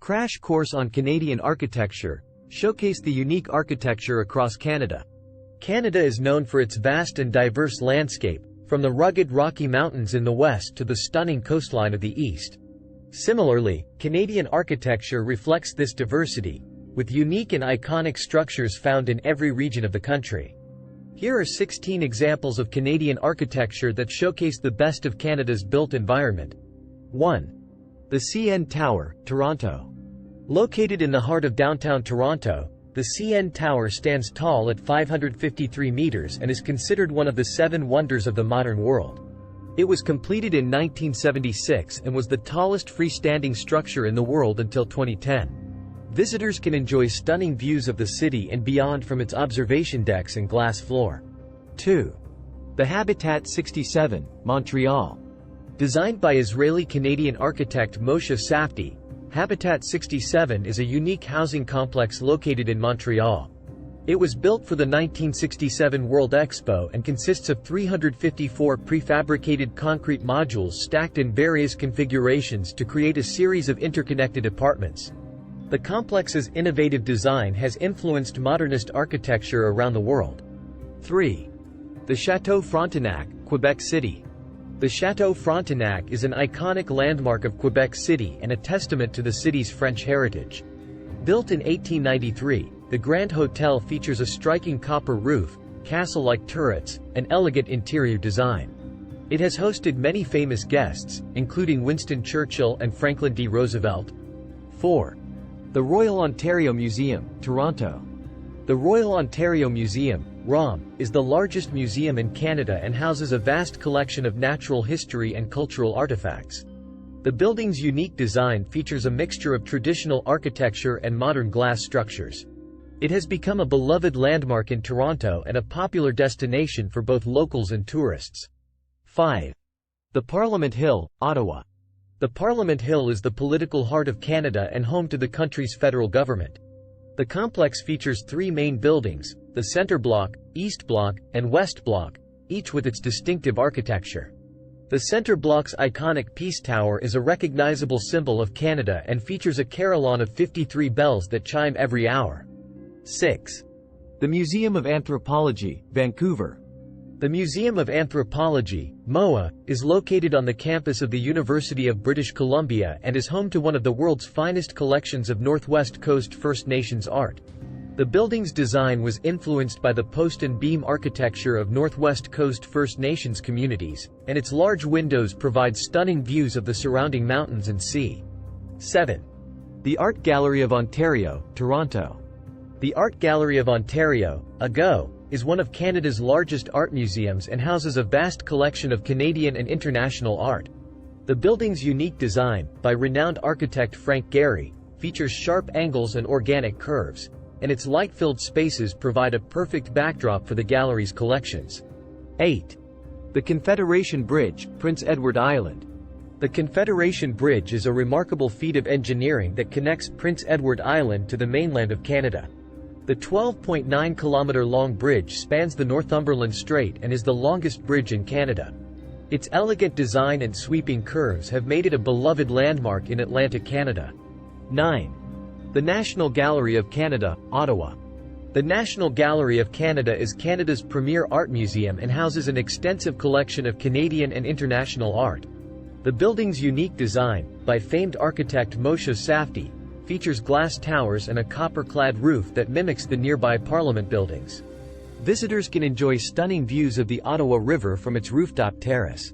Crash Course on Canadian Architecture showcased the unique architecture across Canada. Canada is known for its vast and diverse landscape, from the rugged Rocky Mountains in the west to the stunning coastline of the east. Similarly, Canadian architecture reflects this diversity, with unique and iconic structures found in every region of the country. Here are 16 examples of Canadian architecture that showcase the best of Canada's built environment. 1. The CN Tower, Toronto. Located in the heart of downtown Toronto, the CN Tower stands tall at 553 meters and is considered one of the 7 wonders of the modern world. It was completed in 1976 and was the tallest freestanding structure in the world until 2010. Visitors can enjoy stunning views of the city and beyond from its observation decks and glass floor. 2. The Habitat 67, Montreal. Designed by Israeli-Canadian architect Moshe Safdie, Habitat 67 is a unique housing complex located in Montreal. It was built for the 1967 World Expo and consists of 354 prefabricated concrete modules stacked in various configurations to create a series of interconnected apartments. The complex's innovative design has influenced modernist architecture around the world. 3. The Château Frontenac, Quebec City. The Château Frontenac is an iconic landmark of Quebec City and a testament to the city's French heritage. Built in 1893, the Grand Hotel features a striking copper roof, castle-like turrets, and elegant interior design. It has hosted many famous guests, including Winston Churchill and Franklin D. Roosevelt. 4. The Royal Ontario Museum, Toronto. The Royal Ontario Museum, ROM, is the largest museum in Canada and houses a vast collection of natural history and cultural artifacts. The building's unique design features a mixture of traditional architecture and modern glass structures. It has become a beloved landmark in Toronto and a popular destination for both locals and tourists. 5. The Parliament Hill, Ottawa. The Parliament Hill is the political heart of Canada and home to the country's federal government. The complex features 3 main buildings, the Centre Block, East Block, and West Block, each with its distinctive architecture. The Centre Block's iconic Peace Tower is a recognizable symbol of Canada and features a carillon of 53 bells that chime every hour. 6. The Museum of Anthropology, Vancouver. The Museum of Anthropology, MOA, is located on the campus of the University of British Columbia and is home to one of the world's finest collections of Northwest Coast First Nations art. The building's design was influenced by the post and beam architecture of Northwest Coast First Nations communities, and its large windows provide stunning views of the surrounding mountains and sea. 7. The Art Gallery of Ontario, Toronto. The Art Gallery of Ontario, AGO, is one of Canada's largest art museums and houses a vast collection of Canadian and international art. The building's unique design, by renowned architect Frank Gehry, features sharp angles and organic curves, and its light-filled spaces provide a perfect backdrop for the gallery's collections. 8. The Confederation Bridge, Prince Edward Island. The Confederation Bridge is a remarkable feat of engineering that connects Prince Edward Island to the mainland of Canada. The 12.9-kilometer-long bridge spans the Northumberland Strait and is the longest bridge in Canada. Its elegant design and sweeping curves have made it a beloved landmark in Atlantic Canada. 9. The National Gallery of Canada, Ottawa. The National Gallery of Canada is Canada's premier art museum and houses an extensive collection of Canadian and international art. The building's unique design, by famed architect Moshe Safdie, features glass towers and a copper-clad roof that mimics the nearby Parliament buildings. Visitors can enjoy stunning views of the Ottawa River from its rooftop terrace.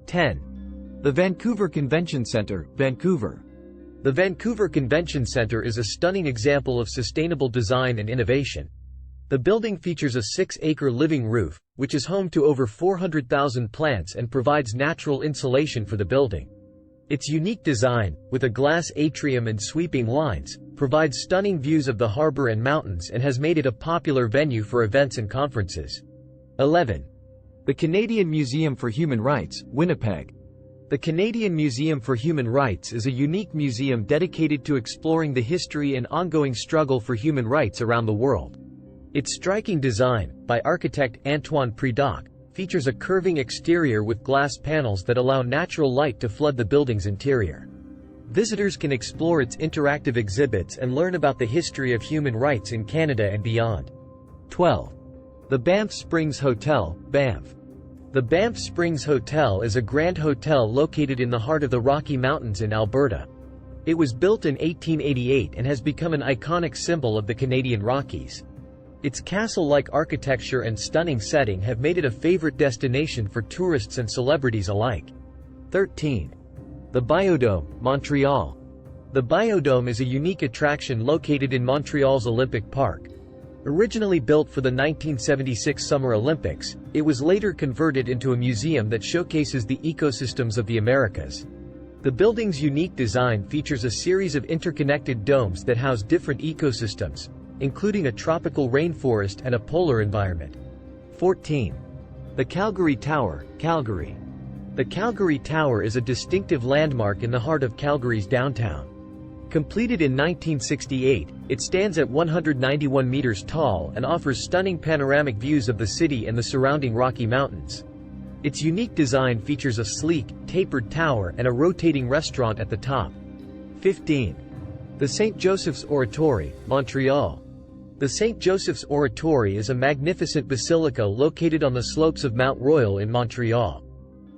10. The Vancouver Convention Centre, Vancouver. The Vancouver Convention Centre is a stunning example of sustainable design and innovation. The building features a 6-acre living roof, which is home to over 400,000 plants and provides natural insulation for the building. Its unique design, with a glass atrium and sweeping lines, provides stunning views of the harbor and mountains and has made it a popular venue for events and conferences. 11. The Canadian Museum for Human Rights, Winnipeg. The Canadian Museum for Human Rights is a unique museum dedicated to exploring the history and ongoing struggle for human rights around the world. Its striking design, by architect Antoine Prédoc, features a curving exterior with glass panels that allow natural light to flood the building's interior. Visitors can explore its interactive exhibits and learn about the history of human rights in Canada and beyond. 12. The Banff Springs Hotel, Banff. The Banff Springs Hotel is a grand hotel located in the heart of the Rocky Mountains in Alberta. It was built in 1888 and has become an iconic symbol of the Canadian Rockies. Its castle-like architecture and stunning setting have made it a favorite destination for tourists and celebrities alike. 13. The Biodome, Montreal. The Biodome is a unique attraction located in Montreal's Olympic Park. Originally built for the 1976 Summer Olympics, it was later converted into a museum that showcases the ecosystems of the Americas. The building's unique design features a series of interconnected domes that house different ecosystems, including a tropical rainforest and a polar environment. 14. The Calgary Tower, Calgary. The Calgary Tower is a distinctive landmark in the heart of Calgary's downtown. Completed in 1968, it stands at 191 meters tall and offers stunning panoramic views of the city and the surrounding Rocky Mountains. Its unique design features a sleek, tapered tower and a rotating restaurant at the top. 15. The St. Joseph's Oratory, Montreal. The St. Joseph's Oratory is a magnificent basilica located on the slopes of Mount Royal in Montreal.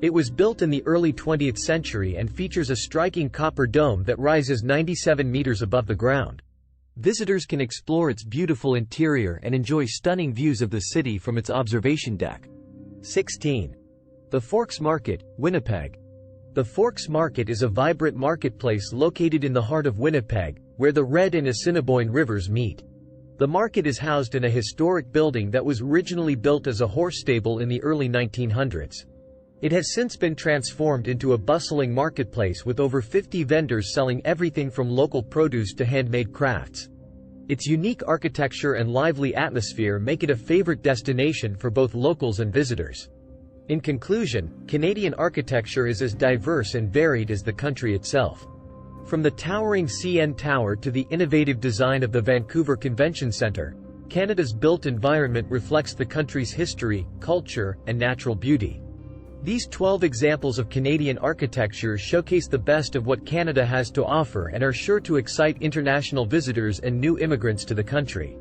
It was built in the early 20th century and features a striking copper dome that rises 97 meters above the ground. Visitors can explore its beautiful interior and enjoy stunning views of the city from its observation deck. 16. The Forks Market, Winnipeg. The Forks Market is a vibrant marketplace located in the heart of Winnipeg, where the Red and Assiniboine rivers meet. The market is housed in a historic building that was originally built as a horse stable in the early 1900s. It has since been transformed into a bustling marketplace with over 50 vendors selling everything from local produce to handmade crafts. Its unique architecture and lively atmosphere make it a favorite destination for both locals and visitors. In conclusion, Canadian architecture is as diverse and varied as the country itself. From the towering CN Tower to the innovative design of the Vancouver Convention Centre, Canada's built environment reflects the country's history, culture, and natural beauty. These 12 examples of Canadian architecture showcase the best of what Canada has to offer and are sure to excite international visitors and new immigrants to the country.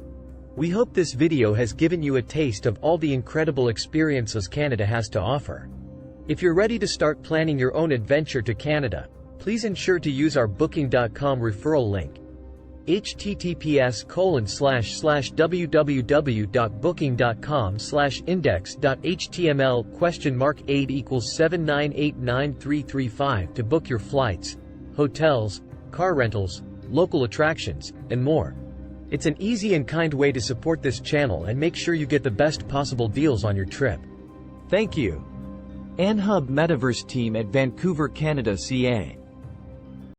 We hope this video has given you a taste of all the incredible experiences Canada has to offer. If you're ready to start planning your own adventure to Canada, please ensure to use our Booking.com referral link. https://www.booking.com/index.html?8=7989335 to book your flights, hotels, car rentals, local attractions, and more. It's an easy and kind way to support this channel and make sure you get the best possible deals on your trip. Thank you. Anhub Metaverse team at Vancouver, Canada, CA.